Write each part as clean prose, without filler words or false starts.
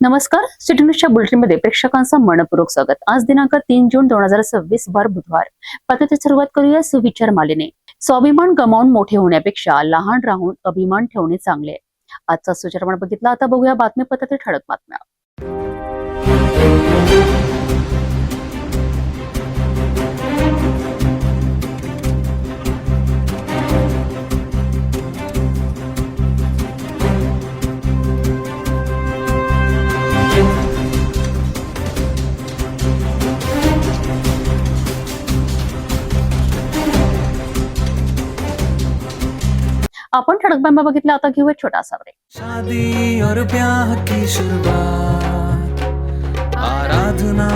नमस्कार, सिटी न्यूजच्या बुलेटिनमध्ये प्रेक्षकांचं मनपूर्वक स्वागत। आज दिनांक 3 जून 2026 वार बुधवार। पत्रकारितेची सुरुवात करूया सुविचार मालेने। स्वाभिमान गमावून मोठे होण्यापेक्षा लहान राहून अभिमान ठेवणे चांगले। आजचा सुविचार बघितला, आता बघूया बातमीपत्रातील ठळक बातम्या। आपण ठळक बातम्या बघितल्या, आता घेऊया छोटासा ब्रेक। शादी और ब्याह की शुरुआत आराधना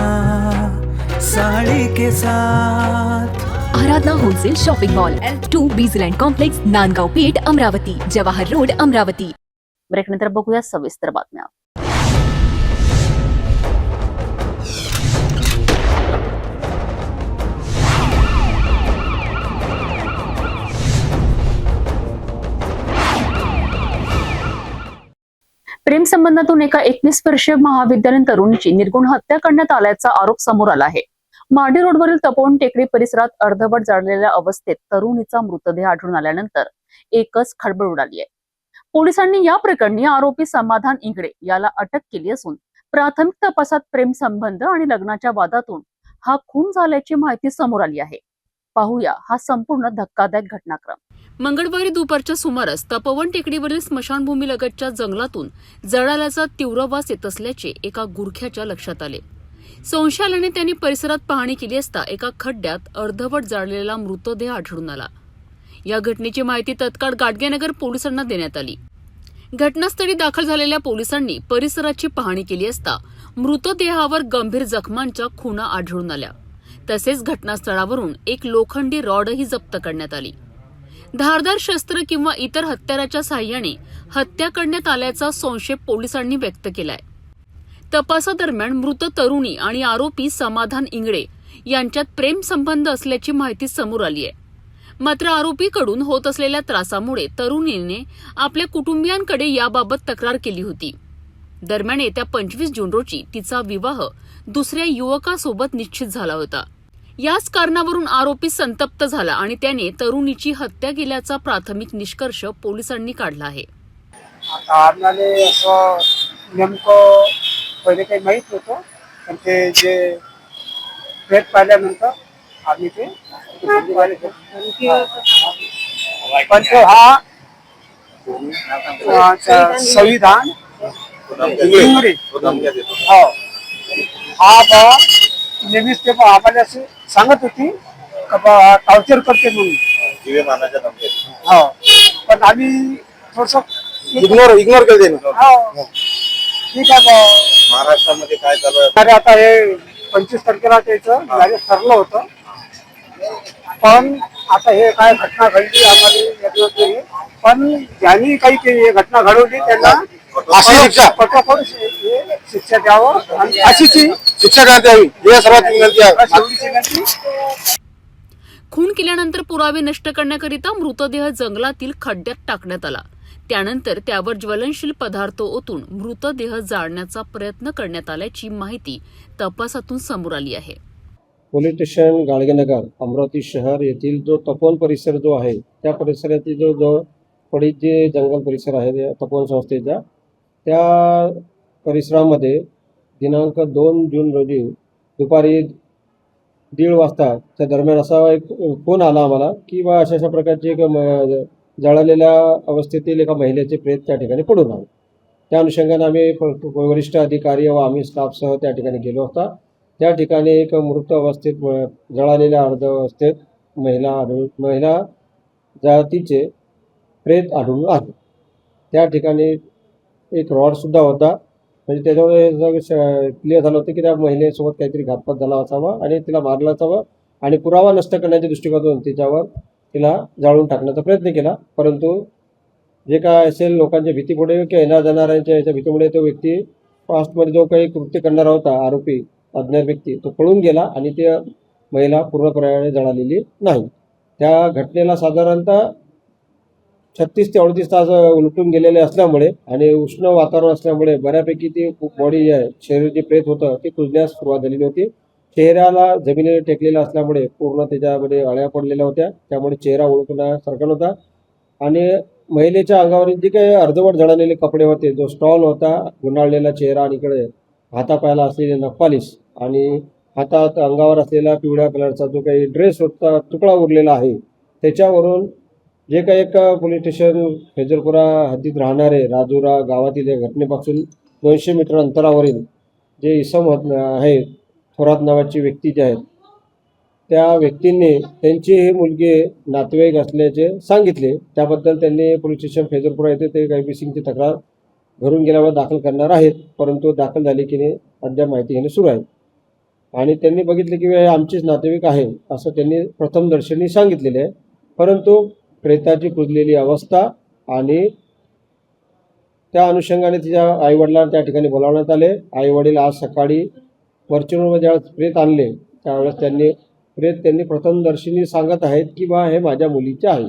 साड़ी के साथ। Aradhana wholesale shopping mall L2 Bijland complex, Nandgaon Peth, Amravati, Jawahar road, Amravati. Break नंतर बघूया सविस्तर बातम्या। प्रेम संबंधातून एका 21 वर्षीय महाविद्यालयीन तरुणीची निर्गुण हत्या करण्यात आल्याचा आरोप समोर आला आहे। माडी रोडवरील तपोवन टेकडी परिसरात अर्धवट जाळलेल्या अवस्थेत तरुणीचा मृतदेह आढळून आल्यानंतर एकच खळबळ उडाली आहे। पोलिसांनी या प्रकरणी आरोपी समाधान इंगळे याला अटक केली असून प्राथमिक तपासात प्रेम संबंध आणि लग्नाच्या वादातून हा खून झाल्याची माहिती समोर आली आहे। पाहूया हा संपूर्ण धक्कादायक घटनाक्रम। मंगळवारी दुपारच्या सुमारास तपोवन टेकडीवरील स्मशानभूमीलगतच्या जंगलातून जळाल्याचा तीव्र वास येत असल्याचे एका गुरख्याच्या लक्षात आले। संशय आल्याने त्यांनी परिसरात पाहणी केली असता एका खड्ड्यात अर्धवट जाळलेला मृतदेह आढळून आला। या घटनेची माहिती तत्काळ गाडगेनगर पोलिसांना देण्यात आली। घटनास्थळी दाखल झालेल्या पोलिसांनी परिसराची पाहणी केली असता मृतदेहावर गंभीर जखमांच्या खुणा आढळून आल्या। तसेच घटनास्थळावरून एक लोखंडी रॉडही जप्त करण्यात आली। धारदार शस्त्र किंवा इतर हत्याराच्या साहाय्याने हत्या करण्यात आल्याचा संशय पोलिसांनी व्यक्त केलाय। तपासादरम्यान मृत तरुणी आणि आरोपी समाधान इंगळे यांच्यात प्रेम संबंध असल्याची माहिती समोर आली आहे। मात्र आरोपीकडून होत असलेल्या त्रासामुळे तरुणीने आपल्या कुटुंबियांकडे याबाबत तक्रार केली होती। दरम्यान येत्या 25 जून रोजी तिचा विवाह दुसऱ्या युवकासोबत निश्चित झाला होता। याच कारणावरून आरोपी संतप्त झाला आणि त्याने तरुणीची हत्या केल्याचा प्राथमिक निष्कर्ष पोलिसांनी काढला आहे। आता आम्हाला असं नेमकं पहिले काही माहीत नव्हतं, पण ते जे प्रेत पाहिल्यानंतर आम्ही ते पण तो हा संविधान इंगळे हो हा नेहमीच ते आम्हाला असे सांगत होती का टॉर्चर करते म्हणून जीवे मानाच्या धमक्या हो, पण आम्ही थोडस इग्नोर केले ना। हो ठीक आहे बा। महाराष्ट्रामध्ये काय चालू आहे? अरे आता हे 25 तारखेला त्याचं मॅरेज ठरलं होतं, पण आता हे काय घटना घडली आम्हाला, पण ज्यांनी काही केली घटना घडवली त्यांना अशी शिक्षा कठोर शिक्षा द्यावं आणि फाशीची शिक्षा करण्यात यावी ही सर्वात विनंती आहे। एवढीच विनंती। खून केल्यानंतर पुरावे नष्ट करण्याकरिता मृतदेह जंगलातील खड्ड्यात टाकण्यात आला। त्यानंतर त्यावर ज्वलनशील पदार्थ ओतून मृतदेह जाळण्याचा प्रयत्न करण्यात आल्याची माहिती तपासातून समोर आली आहे। पोलीस स्टेशन गाडगेनगर अमरावती शहर येथील जो तपोवन परिसर जो आहे त्या परिसरातील जो पडीत जे जंगल परिसर आहे तपोवन संस्थेचा, त्या परिसरामध्ये दिनांक 2 जून रोजी दुपारी 1:30 वाजताच्या दरम्यान असा एक फोन आला आम्हाला की बा अशा प्रकारचे एक जळालेल्या अवस्थेतील एका महिलेचे प्रेत त्या ठिकाणी पडून आले। त्या अनुषंगाने आम्ही वरिष्ठ अधिकारी व आम्ही स्टाफसह त्या ठिकाणी गेलो असता त्या ठिकाणी एक मृत अवस्थेत जळालेल्या अर्ध अवस्थेत महिला जातीचे प्रेत आढळून आले। त्या ठिकाणी एक रॉडसुद्धा होता, म्हणजे त्याच्यामुळे क्लिअर झालं होतं की त्या महिलेसोबत काहीतरी घातपात झाला असावा आणि तिला मारला असावा आणि पुरावा नष्ट करण्याच्या दृष्टिकोनातून तिला जाळून टाकण्याचा प्रयत्न केला। परंतु जे काय असेल लोकांच्या भीतीपुढे किंवा येणार जाणाऱ्यांच्या याच्या भीतीमुळे तो व्यक्ती फास्टमध्ये जो काही कृत्य करणारा होता आरोपी अज्ञात व्यक्ती तो पळून गेला आणि ती महिला पूर्णपणे जळालेली नाही। त्या घटनेला साधारणतः 36 ते 38 तास उलटून गेलेले असल्यामुळे आणि उष्ण वातावरण असल्यामुळे बऱ्यापैकी ती बॉडी जी आहे, शरीर जे प्रेत होतं ते कुजण्यास सुरुवात झालेली होती. चेहऱ्याला जमिनीला टेकलेला असल्यामुळे पूर्ण त्याच्यामध्ये अळ्या पडलेल्या होत्या, त्यामुळे चेहरा ओळखण्यासारखा नव्हता. आणि महिलेच्या अंगावरील जे काही अर्धवट जळालेले कपडे होते, जो स्टॉल होता, गुंडाळलेला चेहरा आणि इकडे हातापायाला असलेले नखपालिश आणि हातात अंगावर असलेला पिवळ्या कलरचा जो काही ड्रेस होता, तुकडा उरलेला आहे, त्याच्यावरून जे काही एक पोलीस स्टेशन फैजलपुरा हद्दीत राहणारे राजुरा गावातील या घटनेपासून 200 मीटर अंतरावरील जे इसम आहे, थोरात नावाची व्यक्ती जे आहेत, त्या व्यक्तींनी त्यांची ही मुलगी नातेवाईक असल्याचे सांगितले. त्याबद्दल त्यांनी पोलीस स्टेशन फैजलपुरा येथे ते काही मिसिंगची तक्रार घरून गेल्यावर दाखल करणार आहेत, परंतु दाखल झाली की नाही अद्याप माहिती घेणे सुरू आहे. आणि त्यांनी बघितले की हे आमचेच नातेवाईक आहे असं त्यांनी प्रथमदर्शनी सांगितलेले आहे. परंतु प्रेताची कुजलेली अवस्था आणि त्या अनुषंगाने तिच्या आईवडिलांना त्या ठिकाणी बोलावण्यात आले. आईवडील आज सकाळी फॉर्च्युनरवर ज्यावेळेस प्रेत आणले त्यावेळेस त्यांनी प्रथमदर्शनी सांगत आहेत की बा हे माझ्या मुलीचे आहे,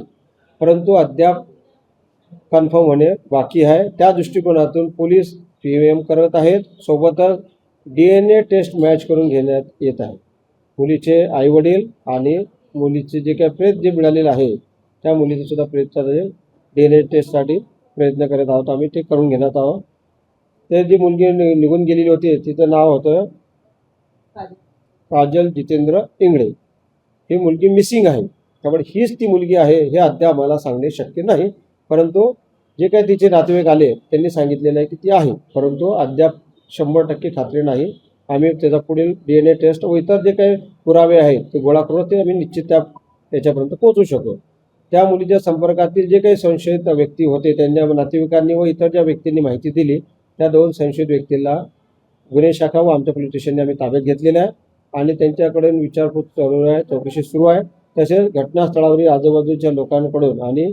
परंतु अद्याप कन्फर्म होणे बाकी आहे. त्या दृष्टिकोनातून पोलीस PVM करत आहेत. सोबतच DNA टेस्ट मॅच करून घेण्यात येत आहे. मुलीचे आईवडील आणि मुलीचे जे काही प्रेत जे मिळालेलं आहे त्या मुलीचे सुद्धा प्रेतचा DNA टेस्टसाठी प्रयत्न करत आहोत. आम्ही ते करून घेण्यात आहोत. ते जी मुलगी निघून गेलेली होती तिचं नाव होतं काजल जितेंद्र इंगळे. ही मुलगी मिसिंग आहे, त्यामुळे हीच ती मुलगी आहे हे अद्याप मला सांगणे शक्य नाही. परंतु जे काही तिचे नातेवाईक आले त्यांनी सांगितलेलं आहे की ती आहे, परंतु अद्याप 100% खात्री नाही. आम्ही त्याचा पुढील DNA टेस्ट व इतर जे काही पुरावे आहेत ते गोळा करून ते आम्ही निश्चित त्याच्यापर्यंत पोहोचू शकू. त्या मुलीच्या संपर्कातील जे काही संशयित व्यक्ती होते त्यांच्या नातेवाईकांनी व इतर ज्या व्यक्तींनी माहिती दिली त्या 2 संशयित व्यक्तीला गुन्हे शाखा व आमच्या पोलीस स्टेशनने आम्ही ताब्यात घेतलेलं आहे आणि त्यांच्याकडून विचारपूस चालू आहे, चौकशी सुरू आहे. तसेच घटनास्थळावरील आजूबाजूच्या लोकांकडून आणि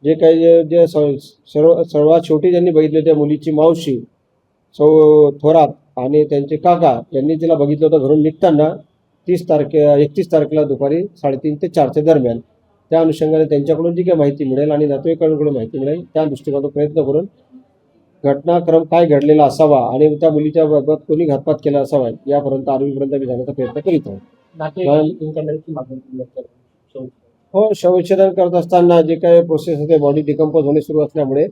जे काही जे सर्वात शेवटी ज्यांनी बघितले त्या मुलीची मावशी थोरात आणि त्यांचे काका यांनी तिला बघितलं होतं घरून निघताना 31 तारखेला दुपारी 3:30 ते 4च्या दरम्यान. त्या अनुषंगाने त्यांच्याकडून जी काही माहिती मिळेल आणि नातेवाईकांकडून माहिती मिळेल त्या दृष्टिकोनातून प्रयत्न करून घटनाक्रम काय घडलेला असावा आणि त्या मुलीच्या बाबत कोणी घातपात केला असावा यापर्यंत आरोपीपर्यंत आम्ही जाण्याचा प्रयत्न करीत आहोत. हो, शवविच्छेदन करत असताना जे काही प्रोसेस होते बॉडी डिकम्पोज होणे सुरू असल्यामुळे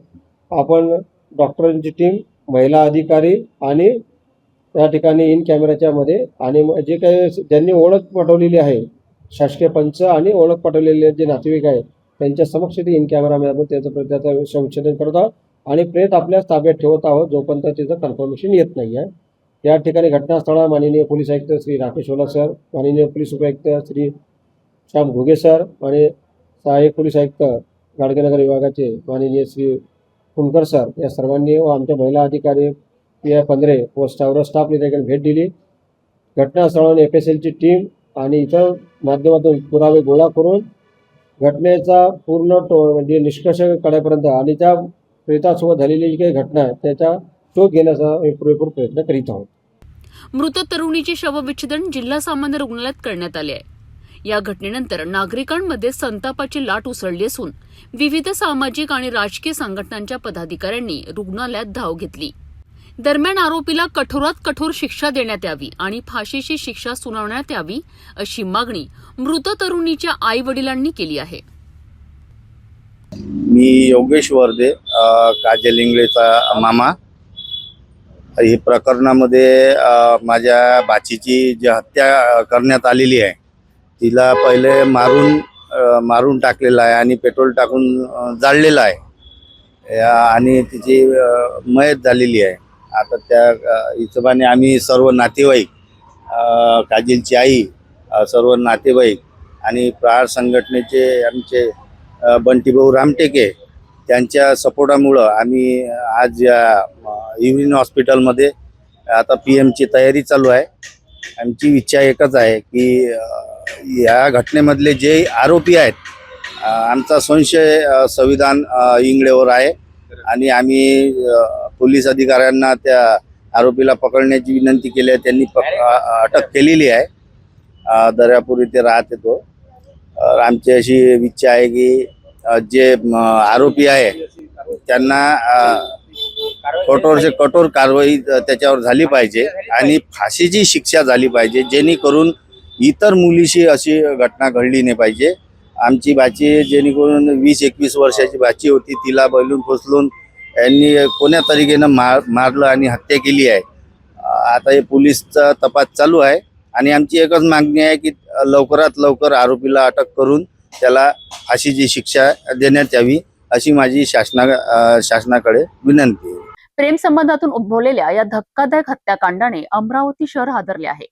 आपण डॉक्टरांची टीम, महिला अधिकारी आणि त्या ठिकाणी इन कॅमेऱ्याच्या मध्ये आणि जे काही ज्यांनी ओळख पटवलेली आहे शासकीय पंच आणि ओळख पटवलेले जे नातेवाईक आहेत त्यांच्या समक्ष ते इन कॅमेरामध्ये आपण त्याचं शवविच्छेदन करत आहोत आणि प्रेत आपल्याच ताब्यात ठेवत आहोत जोपर्यंत त्याचं कन्फर्मेशन येत नाही आहे. या ठिकाणी घटनास्थळावर माननीय पोलीस आयुक्त श्री राकेश ओला सर, माननीय पोलीस उपायुक्त श्री श्याम घुगे सर आणि सहाय्यक पोलीस आयुक्त गाडगेनगर विभागाचे माननीय श्री कुणकर सर या सर्वांनी व आमच्या महिला अधिकारी PI 15 व स्टाफने त्या ठिकाणी भेट दिली. घटनास्थळावर FSLची टीम आणि इतर माध्यमातून पुरावे गोळा करून घटनेचा पूर्ण म्हणजे निष्कर्ष काढण्यापर्यंत आणि त्या प्रेतासोबत झालेली जी काही घटना आहे त्याचा शोध घेण्याचा पुरेपूर प्रयत्न करीत आहोत. मृत तरुणीचे शवविच्छेदन जिल्हा सामान्य रुग्णालयात करण्यात आले आहे. या घटनेनंतर नागरिकांमध्ये संतापाची लाट उसळली असून विविध सामाजिक आणि राजकीय संघटनांच्या पदाधिकाऱ्यांनी रुग्णालयात धाव घेतली. दरम्यान आरोपीला कठोरात कठोर शिक्षा देण्यात यावी आणि फाशीची शिक्षा सुनावण्यात यावी अशी मागणी मृत तरुणीच्या आई वडिलांनी केली आहे. मी योगेश वर्दे, काजल इंगळेचा मामा. ही प्रकरणामध्ये माझ्या भाचीची जी हत्या करण्यात आलेली आहे तिला पहिले मारून टाकलेलं आहे आणि पेट्रोल टाकून जाळलेलं आहे आणि तिची मयत झालेली आहे. आता त्या हिशोबाने आम्ही सर्व नातेवाईक, काजलची आई, सर्व नातेवाईक आणि प्रहार संघटनेचे आमचे बंटीभाऊ रामटेके त्यांच्या सपोर्टामुळं आम्ही आज या युनियन हॉस्पिटलमध्ये आता PM ची तयारी चालू आहे. आमची इच्छा एकच आहे की या घटनेमधले जे आरोपी आहेत आमचा संशय संविधान इंगळेवर आहे आणि आम्ही पोलीस अधिकाऱ्यांना त्या आरोपीला पकडण्याची विनंती केली आहे. त्यांनी अटक केलेली आहे. दर्यापूर इथे राहते तो. आमची अशी इच्छा आहे की जे आरोपी आहे त्यांना कठोरचे कठोर कारवाई त्याच्यावर झाली पाहिजे आणि फाशीची शिक्षा झाली पाहिजे, जेणेकरून इतर मुलीशी अशी घटना घडली नाही पाहिजे. आमची बाची जेणेकरून 20-21 वर्षाची बाची होती, तिला बैलून फसलून यांनी कोण्या तरीकेनं मारलं आणि हत्या केली आहे. आता हे पोलीसचा तपास चालू आहे आणि आमची एकच मागणी आहे की लवकरात लवकर आरोपीला अटक करून त्याला फाशीची शिक्षा देण्यात यावी, अशी माझी शासनाकडे विनंती आहे. प्रेम संबंधातून उद्भवलेल्या या धक्कादायक हत्याकांडाने अमरावती शहर हादरले आहे.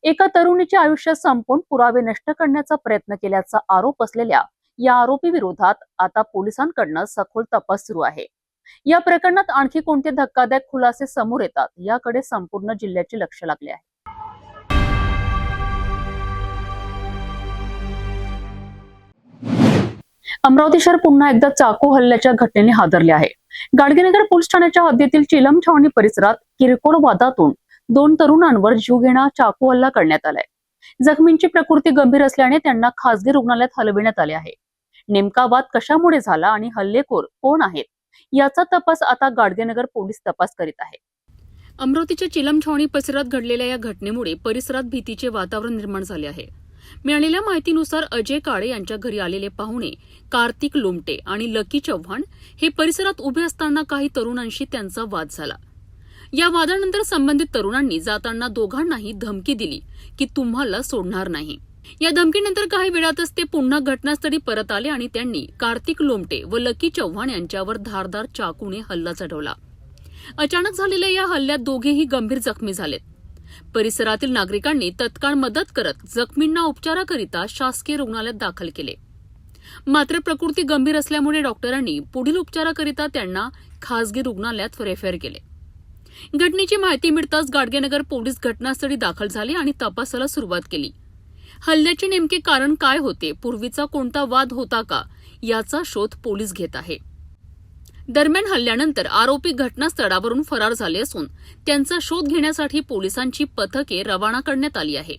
एका तरुणीचे आयुष्य संपवून पुरावे नष्ट करण्याचा प्रयत्न केल्याचा आरोप असलेल्या या आरोपी विरोधात आता पोलिसांकडून सखोल तपास सुरू आहे. या प्रकरणात आणखी कोणते धक्कादायक खुलासे समोर येतात याकडे संपूर्ण जिल्ह्याचे लक्ष लागले आहे. अमरावती शहर पुन्हा एकदा चाकू हल्ल्याच्या घटनेने हादरले आहे. गाडगेनगर पोलीस ठाण्याच्या हद्दीतील चिलम छावणी परिसरात किरकोळ वादातून 2 तरुणांवर जीवघेणा चाकू हल्ला करण्यात आलाय. जखमींची प्रकृती गंभीर असल्याने त्यांना खासगी रुग्णालयात हलविण्यात आले आहे. नेमका वाद कशामुळे झाला आणि हल्लेखोर कोण आहेत याचा तपास आता गाडगेनगर पोलीस तपास करीत आहे. अमरावतीच्या चिलम छावणी परिसरात घडलेल्या या घटनेमुळे परिसरात भीतीचे वातावरण निर्माण झाले आहे. मिळालेल्या माहितीनुसार अजय काळे यांच्या घरी आलेले पाहुणे कार्तिक लोमटे आणि लकी चव्हाण हे परिसरात उभे असताना काही तरुणांशी त्यांचा वाद झाला. या वादानंतर संबंधित तरुणांनी जाताना दोघांनाही धमकी दिली की तुम्हाला सोडणार नाही. या धमकीनंतर काही वेळातच ते पुन्हा घटनास्थळी परत आले आणि त्यांनी कार्तिक लोमटे व लकी चव्हाण यांच्यावर धारदार चाकूने हल्ला चढवला. अचानक झालेल्या या हल्ल्यात दोघेही गंभीर जखमी झालेत. परिसरातील नागरिकांनी तत्काळ मदत करत जखमींना उपचाराकरिता शासकीय रुग्णालयात दाखल केले. मात्र प्रकृती गंभीर असल्यामुळे डॉक्टरांनी पुढील उपचाराकरिता त्यांना खासगी रुग्णालयात रेफर केले. घटनेची माहिती मिळताच गाडगेनगर पोलीस घटनास्थळी दाखल झाले आणि तपासाला सुरुवात केली. हल्ल्याचे नेमके कारण काय होते, पूर्वीचा कोणता वाद होता का, याचा शोध पोलीस घेत आहे. दरम्यान हल्ल्यानंतर आरोपी घटनास्थळावरून फरार झाले असून त्यांचा शोध घेण्यासाठी पोलिसांची पथके रवाना करण्यात आली आहे.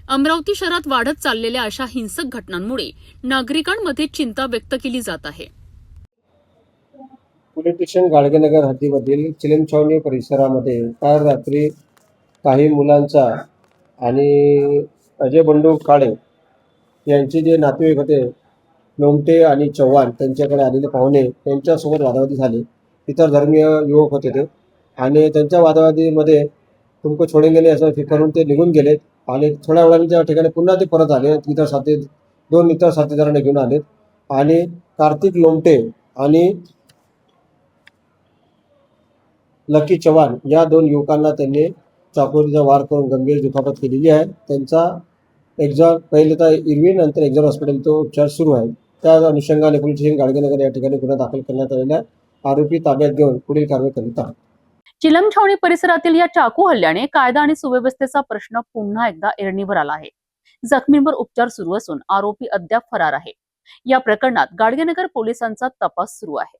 अमरावती शहरात वाढत चाललेल्या अशा हिंसक घटनांमुळे नागरिकांमध्ये चिंता व्यक्त केली जात आहे. पोलीस स्टेशन गाडगेनगर हद्दीमधील चिलम छावणी परिसरामध्ये काल रात्री काही मुलांचा आणि अजय बंडू काळे यांचे जे नातेवाईक होते लोमटे आणि चव्हाण त्यांच्याकडे आलेले पाहुणे त्यांच्यासोबत वादावादी झाली. इतर धर्मीय युवक होते ते आणि त्यांच्या वादावादीमध्ये तुमको छोडेंगे नाही असं करून ते निघून गेलेत आणि थोड्या वेळाने त्या ठिकाणी पुन्हा ते परत आले. दोन इतर साथीदारांना घेऊन आलेत आणि कार्तिक लोमटे आणि लकी चव्हाण या 2 युवकांना त्यांनी चाकूचा वार करून गंभीर दुखापत केलेली आहे. त्यांचा एक्झॉन पहिले तर इरवी नंतर एक्झॉन हॉस्पिटल तो उपचार सुरू आहे. त्या अनुषंगाने पोलीस स्टेशन गाडगेनगर या ठिकाणी गुन्हा दाखल करण्यात आलेला आरोपी ताब्यात घेऊन पुढील कारवाई करीत आहेत. चिलम छावणी परिसरातील या चाकू हल्ल्याने कायदा आणि सुव्यवस्थेचा प्रश्न पुन्हा एकदा ऐरणीवर आला आहे. जखमींवर उपचार सुरू असून आरोपी अद्याप फरार आहे. या प्रकरणात गाडगेनगर पोलिसांचा तपास सुरू आहे.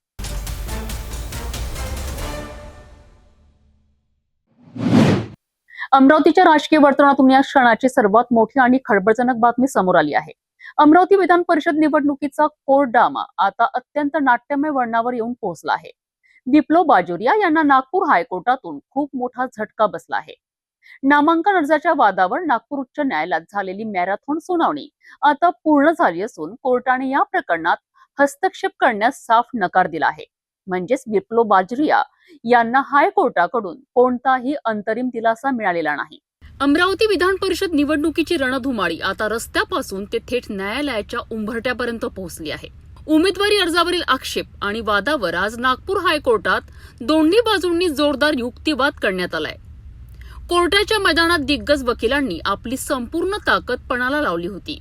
अमरावतीच्या राजकीय वर्तुळातून या क्षणाची सर्वात मोठी आणि खळबळजनक बातमी समोर आली आहे. अमरावती विधान परिषद निवडणुकीचा कोर्ट ड्रामा आता अत्यंत नाट्यमय वळणावर येऊन पोहोचला आहे. विप्लव बाजोरिया यांना नागपूर हायकोर्टातून खूप मोठा झटका बसला आहे. नामांकन अर्जाच्या वादावर नागपूर उच्च न्यायालयात झालेली मॅरेथॉन सुनावणी आता पूर्ण झाली असून कोर्टाने या प्रकरणात हस्तक्षेप करण्यास साफ नकार दिला आहे. म्हणजेच विप्लव बाजोरिया यांना हायकोर्टाकडून कोणताही अंतरिम दिलासा मिळालेला नाही. अमरावती विधान परिषद निवडणुकीची रणधुमाळी आता रस्त्यापासून ते थेट न्यायालयाच्या उंबरठ्यापर्यंत पोहोचली आहे. उमेदवारी अर्जावरील आक्षेप आणि वादावर आज नागपूर हायकोर्टात दोन्ही बाजूंनी जोरदार युक्तिवाद करण्यात आलाय. कोर्टाच्या मैदानात दिग्गज वकिलांनी आपली संपूर्ण ताकद पणाला लावली होती.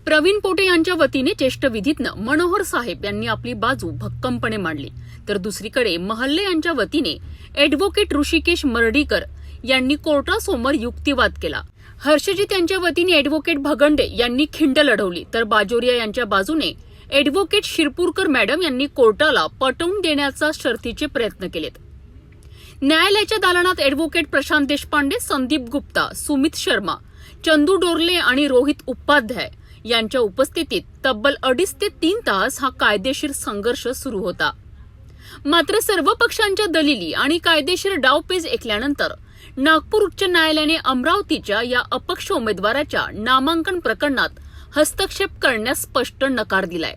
प्रवीण पोटे यांच्या वतीने ज्येष्ठ विधिज्ञ मनोहर साहेब यांनी आपली बाजू भक्कमपणे मांडली, तर दुसरीकडे महल्ले यांच्या वतीने ॲडव्होकेट ऋषिकेश मर्ढीकर यांनी कोर्टासमोर युक्तिवाद केला. हर्षजित यांच्या वतीने ॲडव्होकेट भगंडे यांनी खिंड लढवली, तर बाजोरिया यांच्या बाजूने ॲडव्होकेट शिरपूरकर मॅडम यांनी कोर्टाला पटवून देण्याचा शर्थीचे प्रयत्न केलेत. न्यायालयाच्या दालनात ॲडव्होकेट प्रशांत देशपांडे, संदीप गुप्ता, सुमित शर्मा, चंदू डोरले आणि रोहित उपाध्याय यांच्या उपस्थितीत तब्बल 2.5 ते 3 तास हा कायदेशीर संघर्ष सुरू होता. मात्र सर्व पक्षांच्या दलिली आणि कायदेशीर डावपेच ऐकल्यानंतर नागपूर उच्च न्यायालयाने अमरावतीच्या या अपक्ष उमेदवाराच्या नामांकन प्रकरणात हस्तक्षेप करण्यास स्पष्ट नकार दिलाय.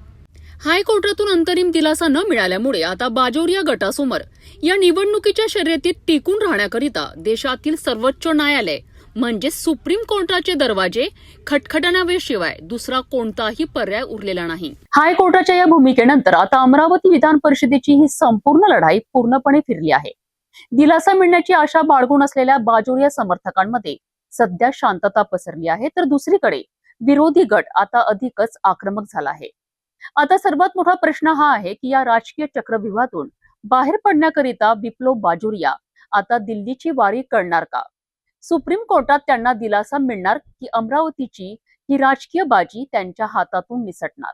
हायकोर्टातून अंतरिम दिलासा न मिळाल्यामुळे आता बाजोरिया गटासमोर या निवडणुकीच्या शर्यतीत टिकून राहण्याकरिता देशातील सर्वोच्च न्यायालय म्हणजे सुप्रीम कोर्टाचे दरवाजे खटखटण्याशिवाय दुसरा कोणताही पर्याय उरलेला नाही. हायकोर्टाच्या या भूमिकेनंतर आता अमरावती विधान परिषदेची ही संपूर्ण लढाई पूर्णपणे फिरली आहे. दिलासा मिळण्याची आशा बाळगून असलेल्या बाजोरिया समर्थकांमध्ये सध्या शांतता पसरली आहे, तर दुसरीकडे विरोधी गट आता अधिकच आक्रमक झाला आहे. आता सर्वात मोठा प्रश्न हा आहे की या राजकीय चक्रव्यूहातून बाहेर पडण्याकरिता बिप्लोब बाजोरिया आता दिल्लीची वारी करणार का? सुप्रीम कोर्टात त्यांना दिलासा मिळणार की अमरावतीची ही राजकीय बाजी त्यांच्या हातातून निसटणार?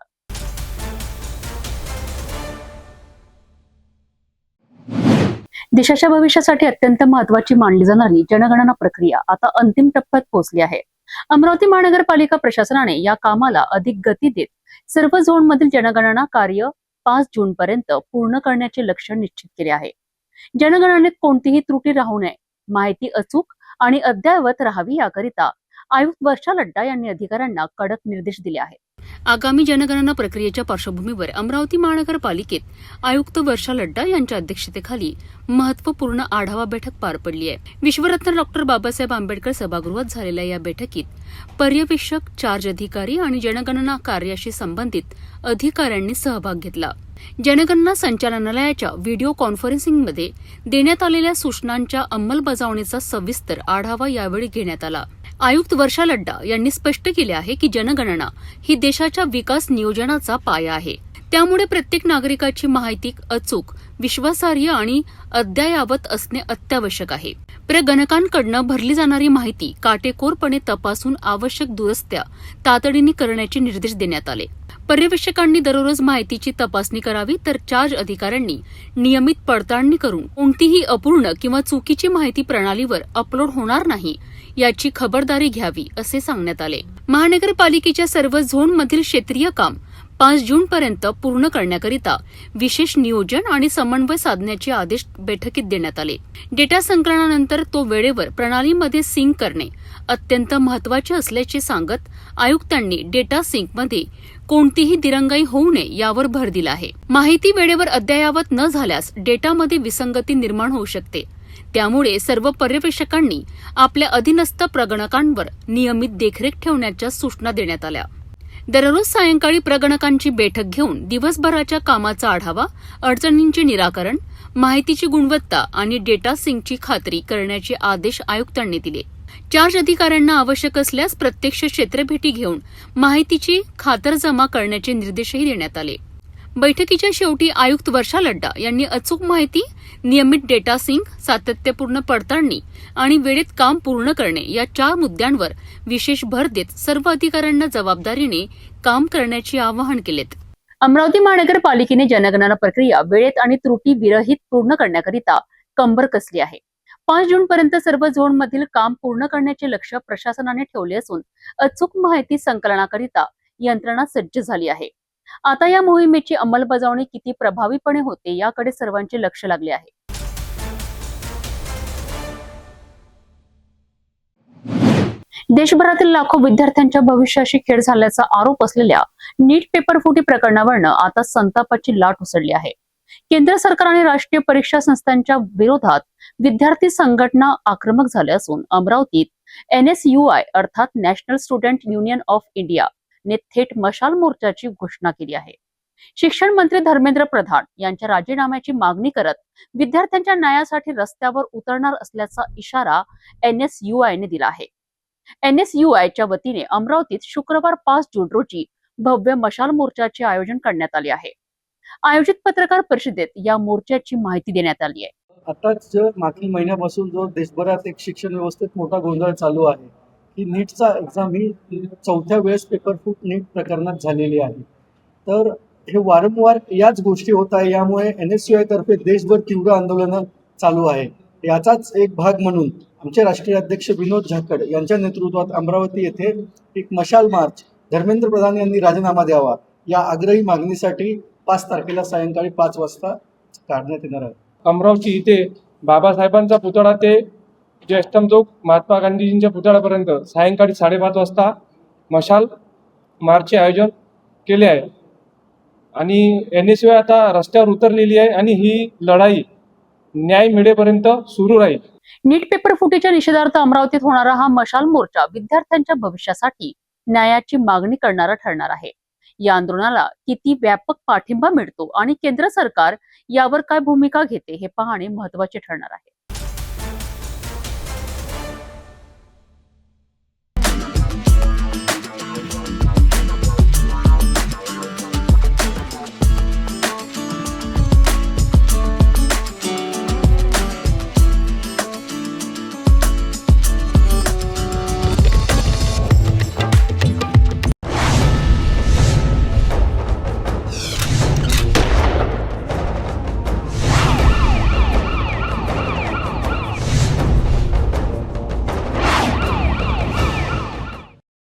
देशाच्या भविष्यासाठी अत्यंत महत्वाची मानली जाणारी जनगणना प्रक्रिया आता अंतिम टप्प्यात पोहोचली आहे. अमरावती महानगरपालिका प्रशासनाने या कामाला अधिक गती देत सर्व झोनमधील जनगणना कार्य 5 जून पर्यंत पूर्ण करण्याचे लक्ष्य निश्चित केले आहे. जनगणनेत कोणतीही त्रुटी राहू नये, माहिती अचूक आणि अद्ययावत राहावी याकरिता आयुक्त वर्षा लड्डा यांनी अधिकाऱ्यांना कडक निर्देश दिले आहेत. आगामी जनगणना प्रक्रियेच्या पार्श्वभूमीवर अमरावती महानगरपालिकेत आयुक्त वर्षा लड्डा यांच्या अध्यक्षतेखाली महत्वपूर्ण आढावा बैठक पार पडली आहे. विश्वरत्न डॉक्टर बाबासाहेब आंबेडकर सभागृहात झालेल्या या बैठकीत पर्यवेक्षक, चार्ज अधिकारी आणि जनगणना कार्याशी संबंधित अधिकाऱ्यांनी सहभाग घेतला. जनगणना संचालनालयाच्या व्हिडिओ कॉन्फरन्सिंगमध्ये देण्यात आलेल्या सूचनांच्या अंमलबजावणीचा सविस्तर आढावा यावेळी घेण्यात आला. आयुक्त वर्षा लड्डा यांनी स्पष्ट केले आहे की जनगणना ही देशाच्या विकास नियोजनाचा पाया आहे. त्यामुळे प्रत्येक नागरिकाची माहिती अचूक, विश्वासार्ह आणि अद्ययावत असणे अत्यावश्यक आहे. प्रगणकांकडून भरली जाणारी माहिती काटेकोरपणे तपासून आवश्यक दुरुस्त्या तातडीने करण्याचे निर्देश देण्यात आले. पर्यवेक्षकांनी दररोज माहितीची तपासणी करावी, तर चार्ज अधिकाऱ्यांनी नियमित पडताळणी करून कोणतीही अपूर्ण किंवा चुकीची माहिती प्रणालीवर अपलोड होणार नाही याची खबरदारी घ्यावी, असे सांगण्यात आले. महानगरपालिकेच्या सर्व झोनमधील क्षेत्रीय काम 5 जून पर्यंत पूर्ण करण्याकरिता विशेष नियोजन आणि समन्वय साधण्याचे आदेश बैठकीत देण्यात आले. डेटा संकलनानंतर तो वेळेवर प्रणालीमध्ये सिंक करणे अत्यंत महत्वाचे असल्याचे सांगत आयुक्तांनी डेटा सिंकमध्ये कोणतीही दिरंगाई होऊ नये यावर भर दिला आहे. माहिती वेळेवर अद्ययावत न झाल्यास डेटामध्ये विसंगती निर्माण होऊ शकते. त्यामुळे सर्व पर्यवेक्षकांनी आपल्या अधीनस्थ प्रगणकांवर नियमित देखरेख ठेवण्याच्या सूचना देण्यात आल्या. दररोज सायंकाळी प्रगणकांची बैठक घेऊन दिवसभराच्या कामाचा आढावा, अडचणींचे निराकरण, माहितीची गुणवत्ता आणि डेटा सिंकची खात्री करण्याचे आदेश आयुक्तांनी दिले. चार्ज अधिकाऱ्यांना आवश्यक असल्यास प्रत्यक्ष क्षेत्रभेटी घेऊन माहितीची खातरजमा करण्याचे निर्देशही देण्यात आले. बैठकीच्या शेवटी आयुक्त वर्षा लड्डा यांनी अचूक माहिती, नियमित डेटा सिंक, सातत्यपूर्ण पडताळणी आणि वेळेत काम पूर्ण करणे या 4 मुद्द्यांवर विशेष भर देत सर्व अधिकाऱ्यांना जबाबदारीने काम करण्याचे आवाहन केलेत. अमरावती महानगरपालिकेने जनगणना प्रक्रिया वेळेत आणि त्रुटी विरहित पूर्ण करण्याकरिता कंबर कसली आहे. 5 जून पर्यंत सर्व झोनमधील काम पूर्ण करण्याचे लक्ष्य प्रशासनाने ठेवले असून अचूक माहिती संकलनाकरिता यंत्रणा सज्ज झाली आहे. आता या मोहिमेची अंमलबजावणी किती प्रभावीपणे होते याकडे सर्वांचे लक्ष लागले आहे. देशभरातील लाखो विद्यार्थ्यांच्या भविष्याशी खेळ झाल्याचा आरोप असलेल्या नीट पेपर फुटी प्रकरणावरनं आता संतापाची लाट उसळली आहे. केंद्र सरकार आणि राष्ट्रीय परीक्षा संस्थांच्या विरोधात विद्यार्थी संघटना आक्रमक झाल्या असून अमरावतीत NSUI अर्थात national student union of India ने थेट मशाल मोर्चाची घोषणा केली आहे. शिक्षण मंत्री धर्मेंद्र प्रधान यांच्या राजीनाम्याची मागणी करत विद्यार्थ्यांच्या न्यायासाठी रस्त्यावर उतरणार असल्याचा इशारा NSUI ने दिला आहे. NSUI च्या वतीने अमरावतीत शुक्रवार 5 जून रोजी भव्य मशाल मोर्चाचे आयोजन करण्यात आले आहे. आयोजित पत्रकार परिषदेत या मोर्चाची माहिती देण्यात आली आहे. आताच मागील महिन्यापासून जो देशभरात एक शिक्षण व्यवस्थेत मोठा गोंधळ चालू आहे की नीटचा एक्झाम ही 4थ्या वेळेस पेपर फूट नीट प्रकरणात झालेली आहे. तर हे वारंवार याच गोष्टी होत आहे. यामुळे NSUI तर्फे देशभर तीव्र आंदोलनं चालू आहे. याचाच एक भाग म्हणून आमचे राष्ट्रीय अध्यक्ष विनोद झाकड यांच्या नेतृत्वात अमरावती येथे एक मशाल मार्च धर्मेंद्र प्रधान यांनी राजीनामा द्यावा या आग्रही मागणीसाठी 5 तारखेला सायंकाळी 5 वाजता काढण्यात येणार आहे. अमरावती इथे बाबासाहेबांचा पुतळा ते जयस्तंभ चौक महात्मा गांधीजींच्या पुतळ्यापर्यंत सायंकाळी 5:30 वाजता मशाल मार्चचे आयोजन केले आहे आणि NSY आता रस्त्यावर उतरलेली आहे आणि ही लढाई न्याय मिळेपर्यंत सुरू राहील. नीट पेपर फुटीच्या निषेधार्थ अमरावतीत होणारा हा मशाल मोर्चा विद्यार्थ्यांच्या भविष्यासाठी न्यायाची मागणी करणारा ठरणार आहे. या आंदोलनाला किती व्यापक पाठिंबा मिळतो आणि केंद्र सरकार यावर काय भूमिका घेते हे पाहणे महत्त्वाचे ठरणार आहे.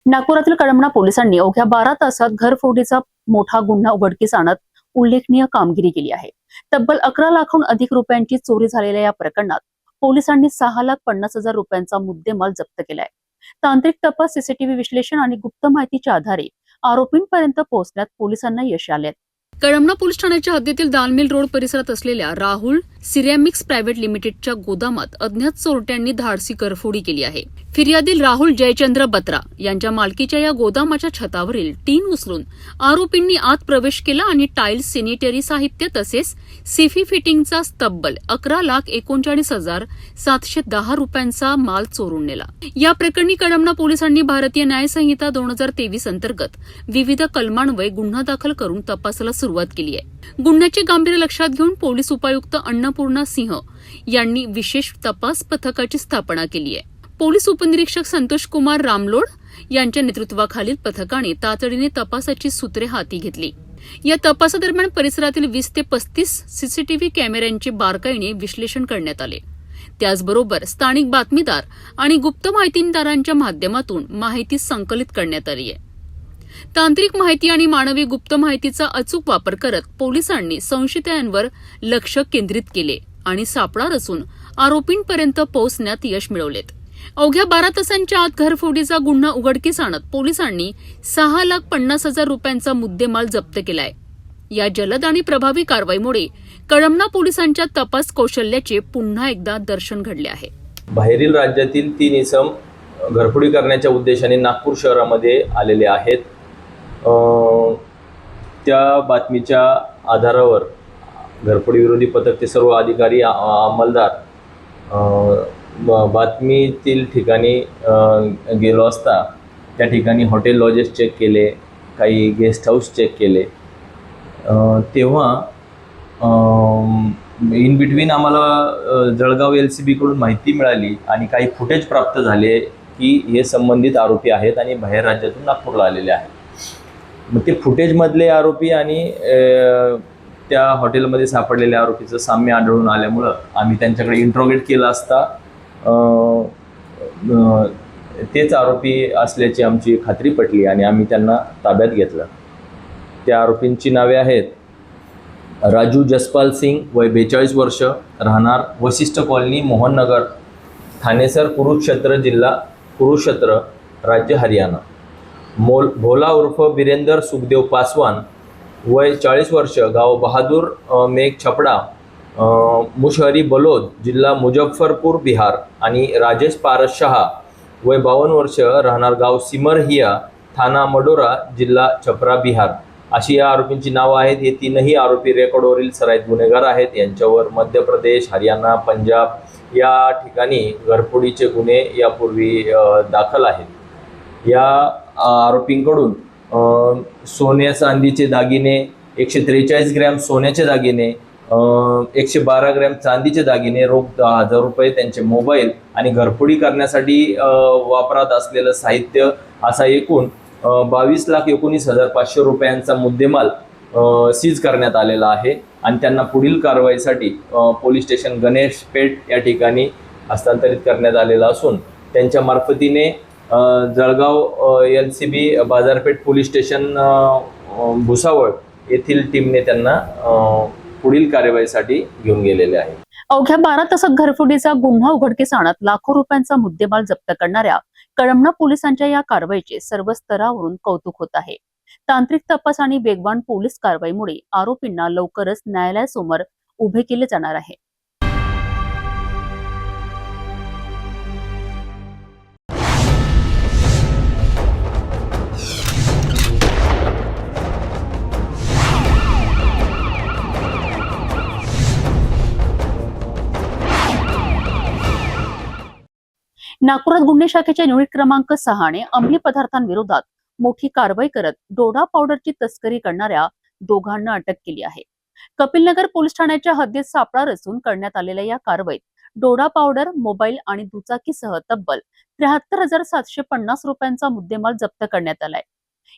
नागपुरातील कळमना पोलिसांनी अवघ्या 12 तासात घरफोडीचा मोठा गुन्हा उघडकीस आणत उल्लेखनीय कामगिरी केली आहे. तब्बल 11 लाखांहून अधिक रुपयांची चोरी झालेल्या या प्रकरणात पोलिसांनी 6,50,000 रुपयांचा मुद्देमाल जप्त केलाय. तांत्रिक तपास, CCTV विश्लेषण आणि गुप्त माहितीच्या आधारे आरोपींपर्यंत पोहोचण्यात पोलिसांना यश आले. कळमना पोलीस ठाण्याच्या हद्दीतील दालमिल रोड परिसरात असलेल्या राहुल सिरॅमिक्स प्रायव्हेट लिमिटेडच्या गोदामात अज्ञात चोरट्यांनी धाडसी घरफोडी केली आहे. फिर्यादी राहुल जयचंद्र बत्रा यांच्या मालकीच्या या गोदामाच्या छतावरील टीन उचलून आरोपींनी आत प्रवेश केला आणि टाईल्स, सॅनिटरी साहित्य तसेच सेफी फिटिंगचा तब्बल 11,39,710 रुपयांचा माल चोरून नेला. या प्रकरणी कळमना पोलिसांनी भारतीय न्याय संहिता 2023 अंतर्गत विविध कलमान्वये गुन्हा दाखल करून तपासाला सुरुवात केली आहे. गुन्ह्याचे गांभीर्य लक्षात घेऊन पोलीस उपायुक्त अन्नपूर्णा सिंह यांनी विशेष तपास पथकाची स्थापना केली आहे. पोलीस उपनिरीक्षक संतोष कुमार रामलोड यांच्या नेतृत्वाखालील पथकाने तातडीने तपासाची सूत्रे हाती घेतली. या तपासादरम्यान परिसरातील 20 ते 35 CCTV कॅमेऱ्यांचे बारकाईने विश्लेषण करण्यात आले. त्याचबरोबर स्थानिक बातमीदार आणि गुप्त माहितीदारांच्या माध्यमातून माहिती संकलित करण्यात आली आहे. तांत्रिक माहिती आणि मानवी गुप्त माहितीचा अचूक वापर करत पोलिसांनी संशयितांवर लक्ष केंद्रित केले आणि सापळा रचून आरोपींपर्यंत पोहोचण्यात यश मिळवलेत. अवघ्या 12 तासांच्या आत घरफोडीचा गुन्हा उघडकीस आणत पोलिसांनी 6,50,000 रुपयांचा मुद्देमाल जप्त केलाय. या जलद आणि प्रभावी कारवाईमुळे कळमना पोलिसांच्या तपास कौशल्याचे पुन्हा एकदा दर्शन घडले आहे. बाहेरील राज्यातील 3 इसम घरफोडी करण्याच्या उद्देशाने नागपूर शहरामध्ये आलेले आहेत. त्या बातमीच्या आधारावर घरफोडी विरोधी पथक ते सर्व अधिकारी अंमलदार बातमीतील ठिकाणी गेलो असता त्या ठिकाणी हॉटेल लॉजेस चेक केले, काही गेस्ट हाऊस चेक केले. तेव्हा इन बिटवीन आम्हाला जळगाव LCB कडून माहिती मिळाली आणि काही फुटेज प्राप्त झाले की हे संबंधित आरोपी आहेत आणि बाहेर राज्यातून नागपूरला आलेले आहेत. मग ते फुटेजमधले आरोपी आणि त्या हॉटेलमध्ये सापडलेल्या आरोपीचं साम्य आढळून आल्यामुळं आम्ही त्यांच्याकडे इंट्रोगेट केलं असता तेच आरोपी असल्याची आमची खात्री पटली आणि आम्ही त्यांना ताब्यात घेतलं. त्या आरोपींची नावे आहेत राजू जसपाल सिंग, वय 42 वर्ष, राहणार वशिष्ठ कॉलनी, मोहननगर, ठाणेसर, कुरुक्षेत्र, जिल्हा कुरुक्षेत्र, राज्य हरियाणा. भोला उर्फ बिरेंदर सुखदेव पासवान, वय 40 वर्ष, गाव बहादूर मेघ छपडा, मुशहरी बलोद, जिल्हा मुजफ्फरपूर, बिहार. आणि राजेश पारस शहा, वय 52 वर्ष, राहणार गाव सिमरहिया, थाना मडोरा, जिल्हा छपरा, बिहार. अशी या आरोपींची नावं आहेत. हे 3ही आरोपी रेकॉर्डवरील सराईत गुन्हेगार आहेत. यांच्यावर मध्य प्रदेश, हरियाणा, पंजाब या ठिकाणी घरफोडीचे गुन्हे यापूर्वी दाखल आहेत. या आरोपींकडून सोन्या चांदीचे दागिने, 143 ग्रॅम सोन्याचे दागिने, 112 ग्रॅम चांदीचे दागिने, रोख 10,000 रुपये, त्यांचे मोबाईल आणि घरफोडी करण्यासाठी वापरात असलेलं साहित्य असा एकूण 22,19,500 रुपयांचा मुद्देमाल सीज करण्यात आलेला आहे. आणि त्यांना पुढील कारवाईसाठी पोलीस स्टेशन गणेश पेठ या ठिकाणी हस्तांतरित करण्यात आलेलं असून त्यांच्या मार्फतीने जळगाव LCB बाजारपेठ पोलीस स्टेशन भुसावळ येथील टीमने त्यांना पुढील कार्यवाहीसाठी घेऊन गेलेले आहे. अवघ्या 12 तासात घरफोडीचा गुन्हा उघडकीस आणत लाखो रुपयांचा मुद्देमाल जप्त करणाऱ्या कळमना पोलिसांच्या या कारवाईचे सर्व स्तरावरून कौतुक होत आहे. तांत्रिक तपास आणि वेगवान पोलीस कारवाईमुळे आरोपींना लवकरच न्यायालयासमोर उभे केले जाणार आहे. नागपुरात गुन्हे शाखेच्या युनिट क्रमांक 6 ने अंमली पदार्थांविरोधात मोठी कारवाई करत डोडा पावडरची तस्करी करणाऱ्या दोघांना अटक केली आहे. कपिलनगर पोलीस ठाण्याच्या हद्दीत सापळा रचून करण्यात आलेल्या या कारवाईत डोडा पावडर, मोबाईल आणि दुचाकीसह तब्बल 73,750 रुपयांचा मुद्देमाल जप्त करण्यात आलाय.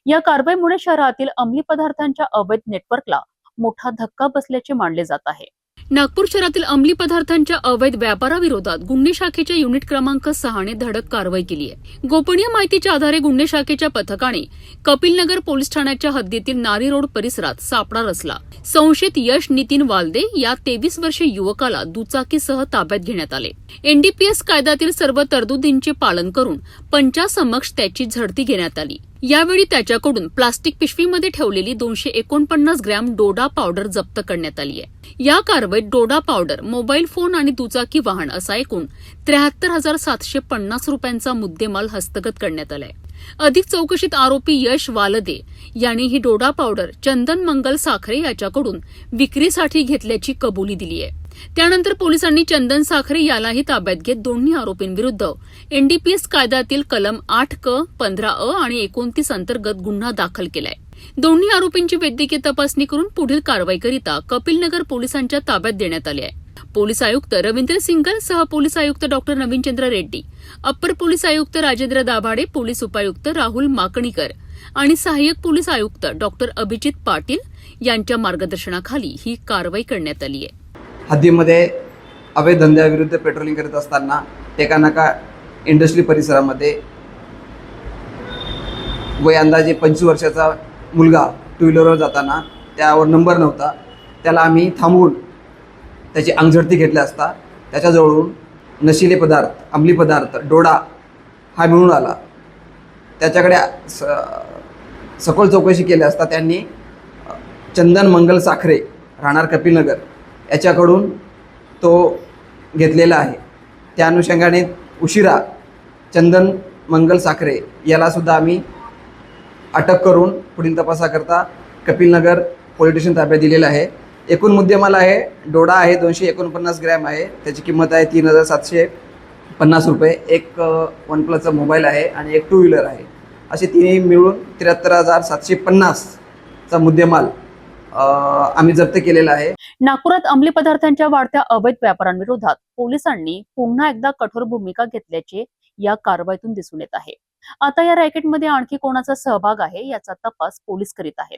या कारवाईमुळे शहरातील अंमली पदार्थांच्या अवैध नेटवर्कला मोठा धक्का बसल्याचे मानले जात आहे. नागपूर शहरातील अंमली पदार्थांच्या अवैध व्यापाराविरोधात गुन्हे शाखेच्या युनिट क्रमांक 6 ने धडक कारवाई केली आहे. गोपनीय माहितीच्या आधारे गुन्हे शाखेच्या पथकाने कपिलनगर पोलीस ठाण्याच्या हद्दीतील नारी रोड परिसरात सापळा रचला. संशयित यश नितीन वालदे या 23 वर्षीय युवकाला दुचाकीसह ताब्यात घेण्यात आले. NDPS कायद्यातील सर्व तरतुदींचे पालन करून पंचासमक्ष त्याची झडती घेण्यात आली. यावेळी त्याच्याकडून प्लास्टिक पिशवीमध्ये ठेवलेली 249 ग्रॅम डोडा पावडर जप्त करण्यात आली आहे. या कारवाईत डोडा पावडर, मोबाईल फोन आणि दुचाकी वाहन असा एकूण 73,750 रुपयांचा मुद्देमाल हस्तगत करण्यात आलाय. अधिक चौकशीत आरोपी यश वालदे यांनी ही डोडा पावडर चंदन मंगल साखरे याच्याकडून विक्रीसाठी घेतल्याची कबुली दिली आहे. त्यानंतर पोलिसांनी चंदन साखरे यालाही ताब्यात घेत दोन्ही आरोपींविरुद्ध NDPS कायद्यातील कलम 8क, 15अ आणि 29 अंतर्गत गुन्हा दाखल केलाय. दोन्ही आरोपींची वैद्यकीय तपासणी करून पुढील कारवाईकरिता कपिलनगर पोलिसांच्या ताब्यात देण्यात आले आहे. पोलीस आयुक्त रवींद्र सिंगल, सह पोलीस आयुक्त doctor Navinchandra Reddy, upper police आयुक्त राजेंद्र दाभाडे, पोलीस उपायुक्त राहुल माकणीकर आणि सहाय्यक पोलीस आयुक्त डॉक्टर अभिजित पाटील यांच्या मार्गदर्शनाखाली ही कारवाई करण्यात आली आहे. हद्दीमध्ये अवैध धंद्याविरुद्ध पेट्रोलिंग करत असताना टेकानाका इंडस्ट्री परिसरामध्ये वय अंदाजे 25 वर्षाचा मुलगा टू व्हीलरवर जाताना त्यावर नंबर नव्हता. त्याला आम्ही थांबवून त्याची अंगझडती घेतली असता त्याच्याजवळून नशिले पदार्थ, अंमली पदार्थ, डोडा हा मिळून आला. त्याच्याकडे सखोल चौकशी केली असता त्यांनी चंदन मंगल साखरे राहणार कपिलनगर याच्याकडून तो घेतलेला आहे. त्या अनुषंगाने उशिरा चंदन मंगल साखरे यालासुद्धा आम्ही अटक करून पुढील तपासाकरता कपिलनगर पोलीस स्टेशन ताब्यात दिलेलं आहे. एकूण मुद्देमाल आहे डोडा आहे 249 ग्रॅम आहे. त्याची किंमत आहे 3,750 रुपये. एक OnePlusचा मोबाईल आहे आणि एक टू व्हीलर आहे. असे तिन्ही मिळून 73,750चा मुद्देमाल आम्ही जप्त केलेला आहे. नागपुरात अंमली पदार्थांच्या वाढत्या अवैध व्यापारांविरोधात पोलिसांनी पुन्हा एकदा कठोर भूमिका घेतल्याचे या कारवाईतून दिसून येत आहे. आता या रॅकेटमध्ये आणखी कोणाचा सहभाग आहे याचा तपास पोलीस करीत आहेत.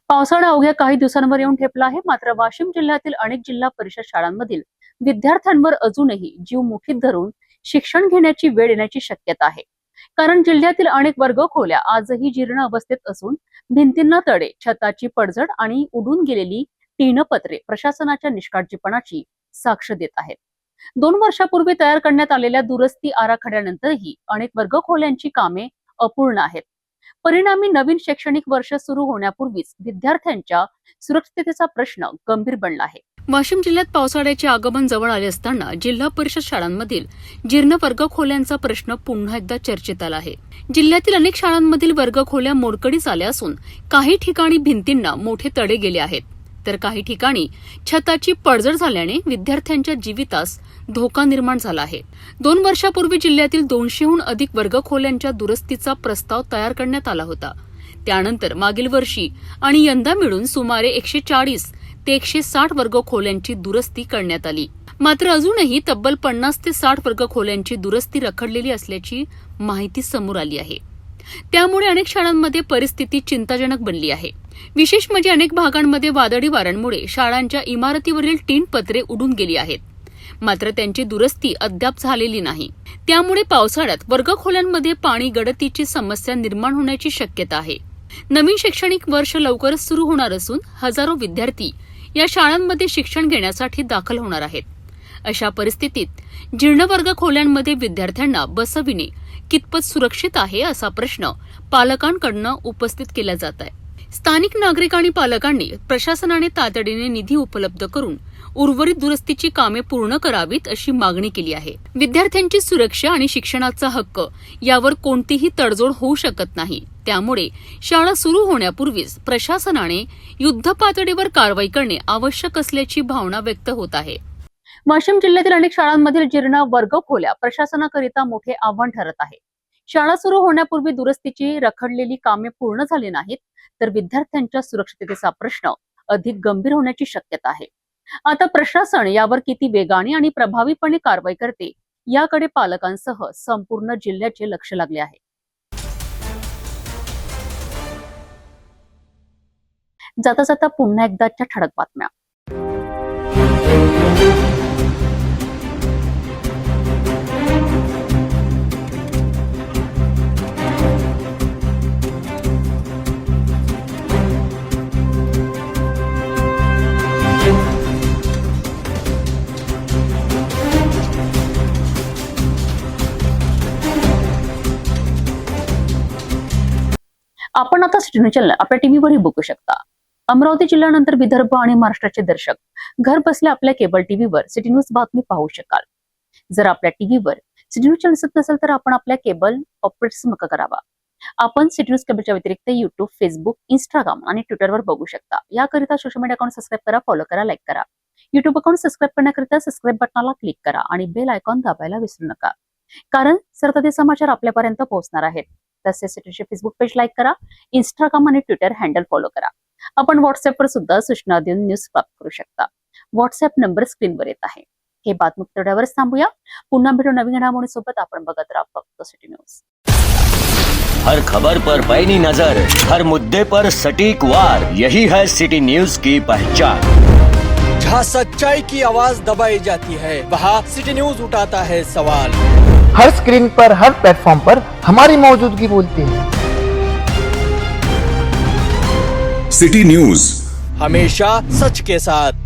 पावसाळा अवघ्या काही दिवसांवर येऊन ठेपला आहे. मात्र वाशिम जिल्ह्यातील अनेक जिल्हा परिषद शाळांमधील विद्यार्थ्यांवर अजूनही जीव मुठीत धरून शिक्षण घेण्याची वेळ येण्याची शक्यता आहे. कारण जिल्ह्यातील अनेक वर्गखोल्या आजही जीर्ण अवस्थेत असून भिंतींना तडे, छताची पडझड आणि उडून गेलेली टीनपत्रे प्रशासनाच्या निष्काळजीपणाची साक्ष देत आहेत. 2 वर्षापूर्वी तयार करण्यात आलेल्या दुरुस्ती आराखड्यानंतरही अनेक वर्गखोल्यांची कामे अपूर्ण आहेत. परिणामी नवीन शैक्षणिक वर्ष सुरू होण्यापूर्वीच विद्यार्थ्यांच्या सुरक्षिततेचा प्रश्न गंभीर बनला आहे. वाशिम जिल्ह्यात पावसाळ्याचे आगमन जवळ आले असताना जिल्हा परिषद शाळांमधील जीर्ण वर्गखोल्यांचा प्रश्न पुन्हा एकदा चर्चेत आला आहे. जिल्ह्यातील अनेक शाळांमधील वर्गखोल्या मोडकळीस आल्या असून काही ठिकाणी भिंतींना मोठे तडे गेले आहेत, तर काही ठिकाणी छताची पडझड झाल्याने विद्यार्थ्यांच्या जीवितास धोका निर्माण झाला आहे. 2 वर्षापूर्वी जिल्ह्यातील 200हून अधिक वर्गखोल्यांच्या दुरुस्तीचा प्रस्ताव तयार करण्यात आला होता. त्यानंतर मागील वर्षी आणि यंदा मिळून सुमारे 140 ते 160 वर्गखोल्यांची दुरुस्ती करण्यात आली. मात्र अजूनही तब्बल 50 ते 60 वर्गखोल्यांची दुरुस्ती रखडलेली असल्याची माहिती समोर आली आहे. त्यामुळे अनेक शाळांमध्ये परिस्थिती चिंताजनक बनली आहे. विशेष म्हणजे अनेक भागांमध्ये वादळी वाऱ्यांमुळे शाळांच्या इमारतीवरील टीन पत्रे उडून गेली आहेत. मात्र त्यांची दुरुस्ती अद्याप झालेली नाही. त्यामुळे पावसाळ्यात वर्गखोल्यांमध्ये पाणी गळतीची समस्या निर्माण होण्याची शक्यता आहे. नवीन शैक्षणिक वर्ष लवकरच सुरू होणार असून हजारो विद्यार्थी या शाळांमध्ये शिक्षण घेण्यासाठी दाखल होणार आहेत. अशा परिस्थितीत जीर्ण वर्गखोल्यांमध्ये विद्यार्थ्यांना बसविणे कितपत सुरक्षित आहे असा प्रश्न पालकांकडून उपस्थित केला जात आहे. स्थानिक नागरिक आणि पालकांनी प्रशासनाने तातडीने निधी उपलब्ध करून उर्वरित दुरुस्तीची कामे पूर्ण करावीत अशी मागणी केली आहे. विद्यार्थ्यांची सुरक्षा आणि शिक्षणाचा हक्क यावर कोणतीही तडजोड होऊ शकत नाही. त्यामुळे शाळा सुरू होण्यापूर्वीच प्रशासनाने युद्ध पातळीवर कारवाई करणे आवश्यक असल्याची भावना व्यक्त होत आहे. वाशिम जिल्ह्यातील अनेक शाळांमधील जीर्ण वर्गखोल्या प्रशासनाकरिता मोठे आव्हान ठरत आहे. शाळा सुरू होण्यापूर्वी दुरुस्तीची रखडलेली कामे पूर्ण झाली नाहीत तर विद्यार्थ्यांच्या सुरक्षिततेचा प्रश्न अधिक गंभीर होण्याची शक्यता आहे. आता प्रशासन यावर किती वेगाने आणि प्रभावीपणे कारवाई करते याकडे पालकांसह संपूर्ण जिल्ह्याचे लक्ष लागले आहे. जाता जाता पुन्हा एकदाच्या ठळक बातम्या. आपण आता सिटी न्यूज चॅनल आपल्या टीव्हीवरही बघू शकता. अमरावती जिल्ह्यानंतर विदर्भ आणि महाराष्ट्राचे दर्शक घर बसल्या आपल्या केबल टीव्हीवर सिटी न्यूज बातमी पाहू शकाल. जर आपल्या टीव्हीवर सिटी न्यूज चॅनल दिसत नसेल तर आपण आपल्या केबल ऑपरेटर संपर्क करावा. आपण सिटी न्यूज केबलच्या व्यतिरिक्त युट्यूब, फेसबुक, इंस्टाग्राम आणि ट्विटरवर बघू शकता. याकरिता सोशल मीडिया अकाउंट सबस्क्राईब करा, फॉलो करा, लाईक करा. युट्यूब अकाउंट सबस्क्राईब करण्याकरिता सबस्क्राईब बटनाला क्लिक करा आणि बेल आयकॉन दाबायला विसरू नका, कारण सतत समाचार आपल्यापर्यंत पोहोचणार आहेत. तसेच सिटीचे फेसबुक पेज लाईक करा, इंस्टाग्राम आणि ट्विटर हँडल फॉलो करा. आपण व्हॉट्सअपवर सुद्धा सूचना देऊन न्यूज प्राप्त करू शकता. व्हॉट्सअप नंबर स्क्रीनवर येत आहे. हे बातमी तेवढ्यावरच थांबूया. पुन्हा भेटू नवीन घडामोडींसोबत. आपण बघत राहा फक्त सिटी न्यूज. हर खबर पर पैनी नजर, हर मुद्दे पर सटीक वार, यही है सिटी न्यूज की पहचान. जहाँ सच्चाई की आवाज दबाई जाती है वहाँ सिटी न्यूज उठाता है सवाल. हर स्क्रीन पर, हर प्लेटफॉर्म पर हमारी मौजूदगी बोलती है. सिटी न्यूज हमेशा सच के साथ.